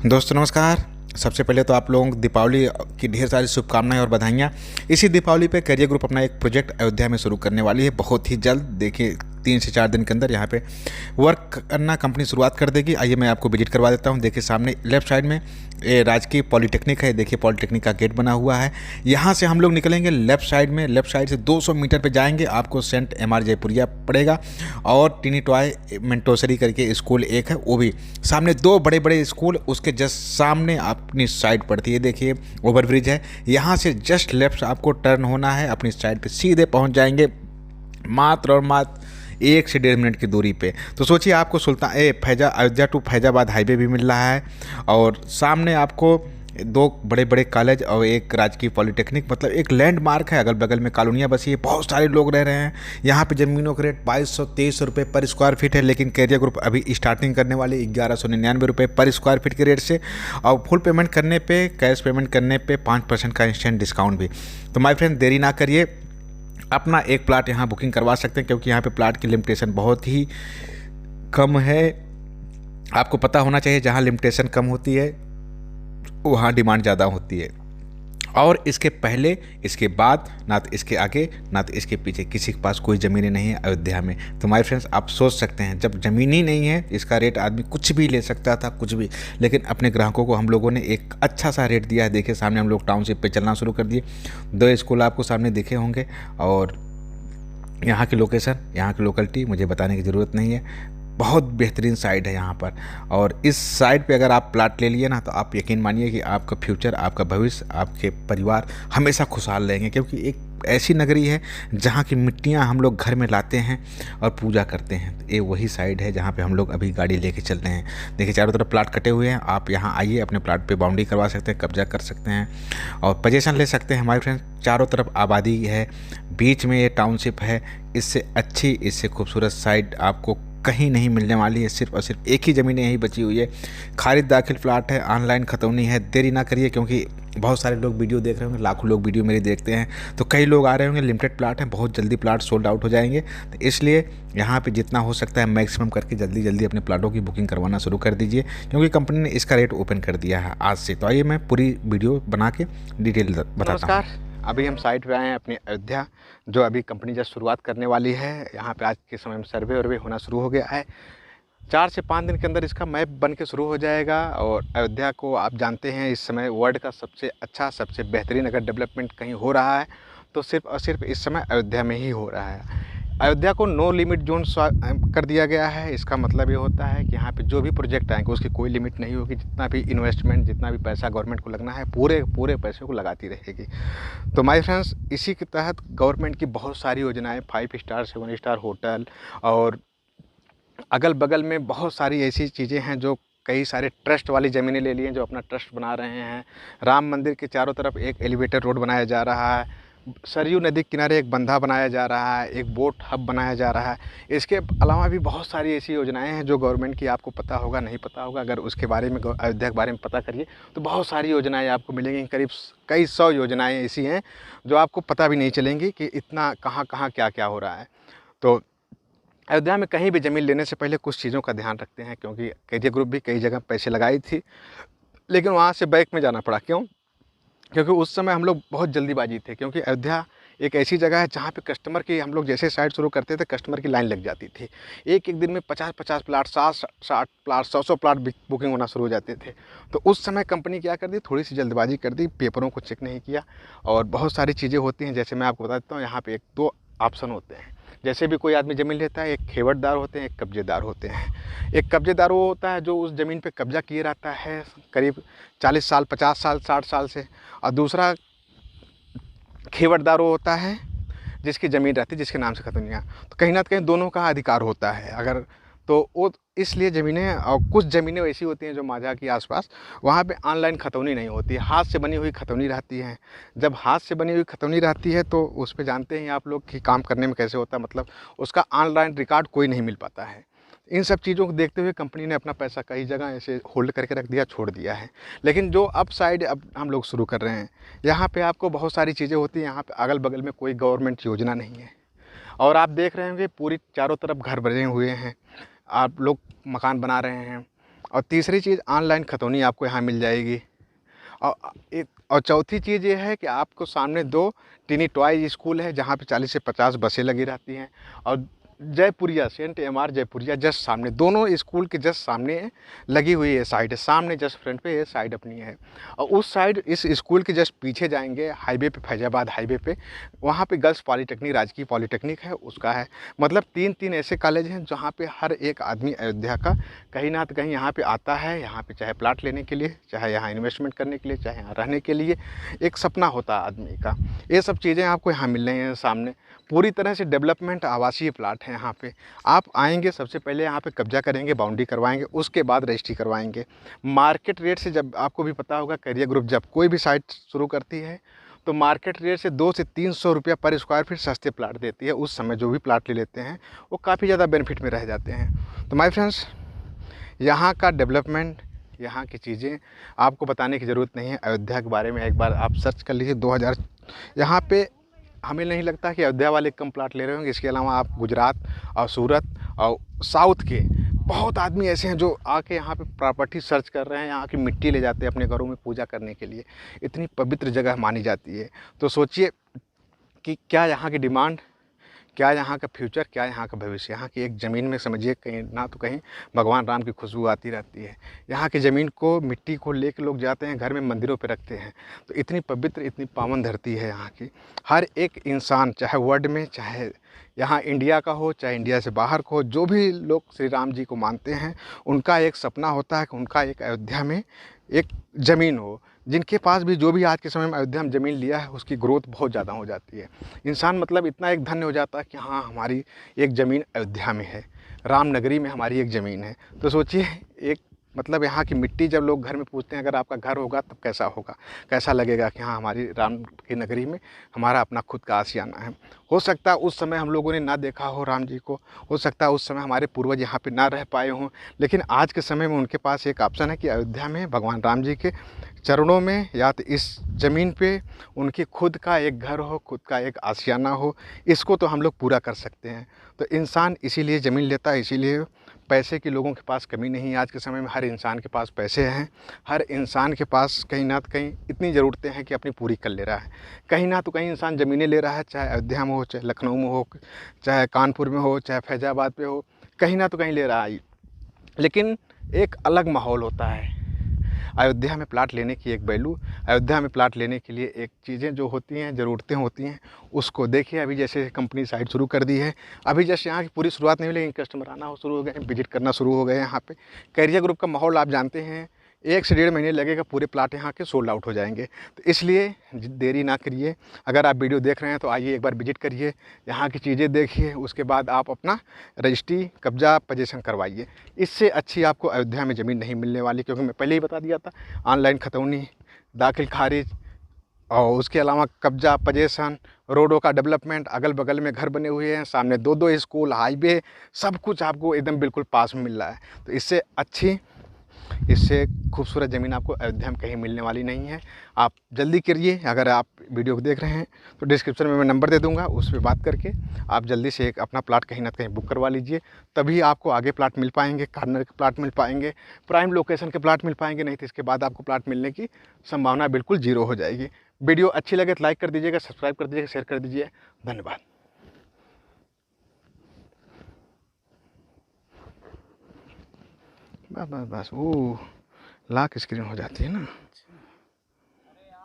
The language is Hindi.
दोस्तों नमस्कार। सबसे पहले तो आप लोगों को दीपावली की ढेर सारी शुभकामनाएं और बधाइयाँ। इसी दीपावली पे करियर ग्रुप अपना एक प्रोजेक्ट अयोध्या में शुरू करने वाली है बहुत ही जल्द। देखिए 3 से 4 दिन के अंदर यहाँ पे वर्क करना कंपनी शुरुआत कर देगी। आइए मैं आपको विजिट करवा देता हूँ। देखिए सामने लेफ्ट साइड में ये राजकीय पॉलिटेक्निक है। देखिए पॉलिटेक्निक का गेट बना हुआ है। यहाँ से हम लोग निकलेंगे लेफ्ट साइड में, लेफ्ट साइड से 200 मीटर पे जाएंगे, आपको सेंट एम.आर. जयपुरिया पड़ेगा। और टिनी टॉय मेंटोसरी करके स्कूल एक है, वो भी सामने। 2 बड़े बड़े स्कूल उसके जस्ट सामने अपनी साइड पड़ती है। देखिए ओवरब्रिज है, यहाँ से जस्ट लेफ्ट आपको टर्न होना है, अपनी साइड पे सीधे पहुँच जाएंगे मात्र और मात्र 1 से 1.5 मिनट की दूरी पे। तो सोचिए आपको अयोध्या टू फैजाबाद हाईवे भी मिल रहा है, और सामने आपको 2 बड़े बड़े कॉलेज और एक राजकीय पॉलिटेक्निक, मतलब एक लैंडमार्क है। अगल बगल में कॉलोनियाँ बसी है, बहुत सारे लोग रह रहे हैं यहाँ पे। ज़मीनों का रेट 2200-2300 रुपये पर स्क्वायर फीट है, लेकिन कैरियर ग्रुप अभी स्टार्टिंग करने वाले 1199 रुपये पर स्क्वायर फीट के रेट से। और फुल पेमेंट करने पे, कैश पेमेंट करने पे 5% का इंस्टेंट डिस्काउंट भी। तो माय फ्रेंड देरी ना करिए, अपना एक प्लाट यहाँ बुकिंग करवा सकते हैं, क्योंकि यहाँ पे प्लाट की लिमिटेशन बहुत ही कम है। आपको पता होना चाहिए जहाँ लिमिटेशन कम होती है वहाँ डिमांड ज़्यादा होती है। और इसके पहले, इसके बाद, ना तो इसके आगे ना तो इसके पीछे किसी के पास कोई ज़मीनें नहीं है अयोध्या में। तो माय फ्रेंड्स आप सोच सकते हैं, जब ज़मीन ही नहीं है इसका रेट आदमी कुछ भी ले सकता था, कुछ भी। लेकिन अपने ग्राहकों को हम लोगों ने एक अच्छा सा रेट दिया है। देखिए सामने हम लोग टाउनशिप पे चलना शुरू कर दिए। 2 स्कूल आपको सामने दिखे होंगे, और यहाँ की लोकेशन, यहाँ की लोकेलिटी मुझे बताने की ज़रूरत नहीं है। बहुत बेहतरीन साइड है यहाँ पर। और इस साइड पे अगर आप प्लाट ले लिए ना, तो आप यकीन मानिए कि आपका फ्यूचर, आपका भविष्य, आपके परिवार हमेशा खुशहाल रहेंगे। क्योंकि एक ऐसी नगरी है जहाँ की मिट्टियाँ हम लोग घर में लाते हैं और पूजा करते हैं। तो ये वही साइड है जहाँ पे हम लोग अभी गाड़ी लेके चल रहे हैं। देखिए चारों तरफ प्लाट कटे हुए हैं। आप यहाँ आइए, अपने प्लाट पे बाउंड्री करवा सकते हैं, कब्जा कर सकते हैं और पोजीशन ले सकते हैं। हमारे फ्रेंड्स चारों तरफ आबादी है, बीच में ये टाउनशिप है। इससे अच्छी, इससे खूबसूरत साइड आपको कहीं नहीं मिलने वाली है। सिर्फ और सिर्फ एक ही ज़मीन यहीं बची हुई है। खारिज दाखिल प्लाट है, ऑनलाइन खतौनी है। देरी ना करिए, क्योंकि बहुत सारे लोग वीडियो देख रहे होंगे, लाखों लोग वीडियो मेरे देखते हैं, तो कई लोग आ रहे होंगे। लिमिटेड प्लाट है, बहुत जल्दी प्लाट सोल्ड आउट हो जाएंगे। तो इसलिए यहाँ पे जितना हो सकता है मैक्सिमम करके जल्दी जल्दी अपने प्लाटों की बुकिंग करवाना शुरू कर दीजिए, क्योंकि कंपनी ने इसका रेट ओपन कर दिया है आज से। तो आइए मैं पूरी वीडियो बना के डिटेल बताता हूँ। अभी हम साइट पे आए हैं अपनी अयोध्या, जो अभी कंपनी जब शुरुआत करने वाली है। यहाँ पे आज के समय में सर्वे वर्वे होना शुरू हो गया है। 4 से 5 दिन के अंदर इसका मैप बन के शुरू हो जाएगा। और अयोध्या को आप जानते हैं इस समय वर्ल्ड का सबसे अच्छा, सबसे बेहतरीन अगर डेवलपमेंट कहीं हो रहा है तो सिर्फ और सिर्फ इस समय अयोध्या में ही हो रहा है। अयोध्या को नो लिमिट जोन कर दिया गया है। इसका मतलब ये होता है कि यहाँ पे जो भी प्रोजेक्ट आएंगे उसकी कोई लिमिट नहीं होगी। जितना भी इन्वेस्टमेंट, जितना भी पैसा गवर्नमेंट को लगना है, पूरे पैसे को लगाती रहेगी। तो माय फ्रेंड्स, इसी के तहत गवर्नमेंट की बहुत सारी योजनाएं, 5 स्टार 7 स्टार होटल, और अगल बगल में बहुत सारी ऐसी चीज़ें हैं जो कई सारे ट्रस्ट वाली ज़मीनें ले लिए हैं, जो अपना ट्रस्ट बना रहे हैं। राम मंदिर के चारों तरफ एक एलिवेटर रोड बनाया जा रहा है। सरयू नदी के किनारे एक बंधा बनाया जा रहा है, एक बोट हब बनाया जा रहा है। इसके अलावा भी बहुत सारी ऐसी योजनाएं हैं जो गवर्नमेंट की आपको पता होगा, नहीं पता होगा। अगर उसके बारे में, अयोध्या के बारे में पता करिए तो बहुत सारी योजनाएं आपको मिलेंगी। करीब कई 100 योजनाएं ऐसी हैं जो आपको पता भी नहीं चलेंगी कि इतना कहाँ कहाँ क्या क्या हो रहा है। तो अयोध्या में कहीं भी ज़मीन लेने से पहले कुछ चीज़ों का ध्यान रखते हैं, क्योंकि कैरियर ग्रुप भी कई जगह पैसे लगाई थी, लेकिन वहाँ से बैक में जाना पड़ा। क्यों? क्योंकि उस समय हम लोग बहुत जल्दीबाजी थे। क्योंकि अयोध्या एक ऐसी जगह है जहाँ पे कस्टमर की, हम लोग जैसे साइट शुरू करते थे कस्टमर की लाइन लग जाती थी। एक दिन में 50-50 प्लाट, 60-60 प्लाट, 100-100 प्लाट बुकिंग होना शुरू हो जाते थे। तो उस समय कंपनी क्या कर दी, थोड़ी सी जल्दबाजी कर दी, पेपरों को चेक नहीं किया। और बहुत सारी चीज़ें होती हैं, जैसे मैं आपको बता देता हूँ। यहाँ पर 1-2 ऑप्शन होते हैं। जैसे भी कोई आदमी ज़मीन लेता है, एक खेवटदार होते हैं, एक कब्जेदार होते हैं। एक कब्जेदार वो होता है जो उस ज़मीन पे कब्जा किए रहता है करीब 40 साल, 50 साल, 60 साल से। और दूसरा खेवटदार वो होता है जिसकी ज़मीन रहती है, जिसके नाम से खतौनियाँ। तो कहीं ना कहीं दोनों का अधिकार होता है। अगर तो वो इसलिए ज़मीनें, और कुछ ज़मीनें ऐसी होती हैं जो माझा के आसपास, वहाँ पे ऑनलाइन खतौनी नहीं होती है, हाथ से बनी हुई खतौनी रहती है। जब हाथ से बनी हुई खतौनी रहती है तो उस पे जानते हैं आप लोग कि काम करने में कैसे होता है, मतलब उसका ऑनलाइन रिकॉर्ड कोई नहीं मिल पाता है। इन सब चीज़ों को देखते हुए कंपनी ने अपना पैसा कई जगह ऐसे होल्ड करके रख दिया, छोड़ दिया है। लेकिन जो अब साइड अब हम लोग शुरू कर रहे हैं, यहाँ पे आपको बहुत सारी चीज़ें होती हैं। यहाँ पे अगल बगल में कोई गवर्नमेंट योजना नहीं है, और आप देख रहे होंगे पूरी चारों तरफ घर बने हुए हैं, आप लोग मकान बना रहे हैं। और तीसरी चीज़ ऑनलाइन खतौनी आपको यहाँ मिल जाएगी। और चौथी चीज़ ये है कि आपको सामने 2 टिनी टॉय स्कूल है जहाँ पे 40 से 50 बसें लगी रहती हैं। और Jaipuria saint M R. Jaipuria just सामने, दोनों स्कूल के जस्ट सामने लगी हुई है साइड, सामने जस्ट फ्रंट पे ये साइड अपनी है। और उस साइड इस स्कूल के जस्ट पीछे जाएंगे हाईवे पे, फैजाबाद हाईवे पे, वहाँ पे गर्ल्स पॉलीटेक्निक, राजकीय पॉलीटेक्निक है उसका है। मतलब 3 ऐसे कॉलेज हैं जहाँ पे हर एक आदमी अयोध्या का कहीं ना कहीं यहाँ पे आता है। यहाँ पे चाहे प्लाट लेने के लिए, चाहे यहाँ इन्वेस्टमेंट करने के लिए, चाहे यहाँ रहने के लिए, एक सपना होता है आदमी का। ये सब चीज़ें आपको यहाँ मिल रही हैं सामने। पूरी तरह से डेवलपमेंट आवासीय प्लाट है यहाँ पे। आप आएंगे, सबसे पहले यहाँ पे कब्जा करेंगे, बाउंड्री करवाएंगे, उसके बाद रजिस्ट्री करवाएंगे। मार्केट रेट से, जब आपको भी पता होगा, कैरियर ग्रुप जब कोई भी साइट शुरू करती है तो मार्केट रेट से 200 से 300 रुपया पर स्क्वायर फीट सस्ते प्लाट देती है। उस समय जो भी प्लाट ले लेते हैं वो काफ़ी ज़्यादा बेनिफिट में रह जाते हैं। तो माय फ्रेंड्स, यहाँ का डेवलपमेंट, यहाँ की चीज़ें आपको बताने की ज़रूरत नहीं है। अयोध्या के बारे में एक बार आप सर्च कर लीजिए। 2000 यहाँ पे हमें नहीं लगता कि अयोध्या वाले कम प्लाट ले रहे होंगे। इसके अलावा आप गुजरात और सूरत और साउथ के बहुत आदमी ऐसे हैं जो आके यहाँ पे प्रॉपर्टी सर्च कर रहे हैं, यहाँ की मिट्टी ले जाते हैं अपने घरों में पूजा करने के लिए। इतनी पवित्र जगह मानी जाती है। तो सोचिए कि क्या यहाँ की डिमांड, क्या यहाँ का फ्यूचर, क्या यहाँ का भविष्य। यहाँ की एक ज़मीन में समझिए कहीं ना तो कहीं भगवान राम की खुशबू आती रहती है। यहाँ की ज़मीन को, मिट्टी को लेके लोग जाते हैं, घर में मंदिरों पे रखते हैं। तो इतनी पवित्र, इतनी पावन धरती है यहाँ की। हर एक इंसान, चाहे वर्ल्ड में, चाहे यहाँ इंडिया का हो, चाहे इंडिया से बाहर का हो, जो भी लोग श्री राम जी को मानते हैं, उनका एक सपना होता है कि उनका एक अयोध्या में एक ज़मीन हो। जिनके पास भी, जो भी आज के समय में अयोध्या में ज़मीन लिया है, उसकी ग्रोथ बहुत ज़्यादा हो जाती है। इंसान मतलब इतना एक धन्य हो जाता है कि हाँ, हमारी एक ज़मीन अयोध्या में है, रामनगरी में हमारी एक ज़मीन है। तो सोचिए, एक मतलब यहाँ की मिट्टी जब लोग घर में पूछते हैं, अगर आपका घर होगा तब कैसा होगा, कैसा लगेगा कि हाँ, हमारी राम की नगरी में हमारा अपना खुद का आशियाना है। हो सकता है उस समय हम लोगों ने ना देखा हो राम जी को, हो सकता है उस समय हमारे पूर्वज यहाँ पे ना रह पाए हों, लेकिन आज के समय में उनके पास एक ऑप्शन है कि अयोध्या में भगवान राम जी के चरणों में, या तो इस ज़मीन पे उनकी खुद का एक घर हो, खुद का एक आशियाना हो। इसको तो हम लोग पूरा कर सकते हैं। तो इंसान इसीलिए ज़मीन लेता है, इसीलिए पैसे की लोगों के पास कमी नहीं है। आज के समय में हर इंसान के पास पैसे हैं, हर इंसान के पास कहीं ना कहीं इतनी ज़रूरतें हैं कि अपनी पूरी कर ले रहा है। कहीं ना तो कहीं इंसान ज़मीनें ले रहा है, चाहे अयोध्या में हो, चाहे लखनऊ में हो, चाहे कानपुर में हो, चाहे फैजाबाद पे हो, कहीं ना तो कहीं ले रहा है। लेकिन एक अलग माहौल होता है अयोध्या में प्लाट लेने की, एक वैल्यू अयोध्या में प्लाट लेने के लिए एक चीज़ें जो होती हैं, ज़रूरतें होती हैं, उसको देखिए। अभी जैसे कंपनी साइट शुरू कर दी है, अभी जैसे यहाँ की पूरी शुरुआत नहीं हुई, लेकिन कस्टमर आना हो शुरू हो गए, विजिट करना शुरू हो गए यहाँ पे। कैरियर ग्रुप का माहौल आप जानते हैं, 1 से 1.5 महीने लगेगा, पूरे प्लाट यहाँ के सोल्ड आउट हो जाएंगे। तो इसलिए देरी ना करिए। अगर आप वीडियो देख रहे हैं तो आइए एक बार विजिट करिए, यहाँ की चीज़ें देखिए, उसके बाद आप अपना रजिस्ट्री, कब्जा, पोजीशन करवाइए। इससे अच्छी आपको अयोध्या में ज़मीन नहीं मिलने वाली, क्योंकि मैं पहले ही बता दिया था, ऑनलाइन खतौनी, दाखिल खारिज, और उसके अलावा कब्जा, पोजीशन, रोडों का डेवलपमेंट, अगल बगल में घर बने हुए हैं, सामने 2 स्कूल, हाईवे, सब कुछ आपको एकदम बिल्कुल पास में मिल रहा है। तो इससे अच्छी, इससे खूबसूरत ज़मीन आपको अयोध्या में कहीं मिलने वाली नहीं है। आप जल्दी करिए। अगर आप वीडियो को देख रहे हैं तो डिस्क्रिप्शन में मैं नंबर दे दूंगा, उस पर बात करके आप जल्दी से एक अपना प्लाट कहीं ना कहीं बुक करवा लीजिए। तभी आपको आगे प्लाट मिल पाएंगे, कॉर्नर के प्लाट मिल पाएंगे, प्राइम लोकेशन के प्लाट मिल पाएंगे। नहीं तो इसके बाद आपको प्लाट मिलने की संभावना बिल्कुल जीरो हो जाएगी। वीडियो अच्छी लगे तो लाइक कर दीजिएगा, सब्सक्राइब कर दीजिएगा, शेयर कर दीजिए। धन्यवाद। बस बस बस, वो लॉक स्क्रीन हो जाती है ना।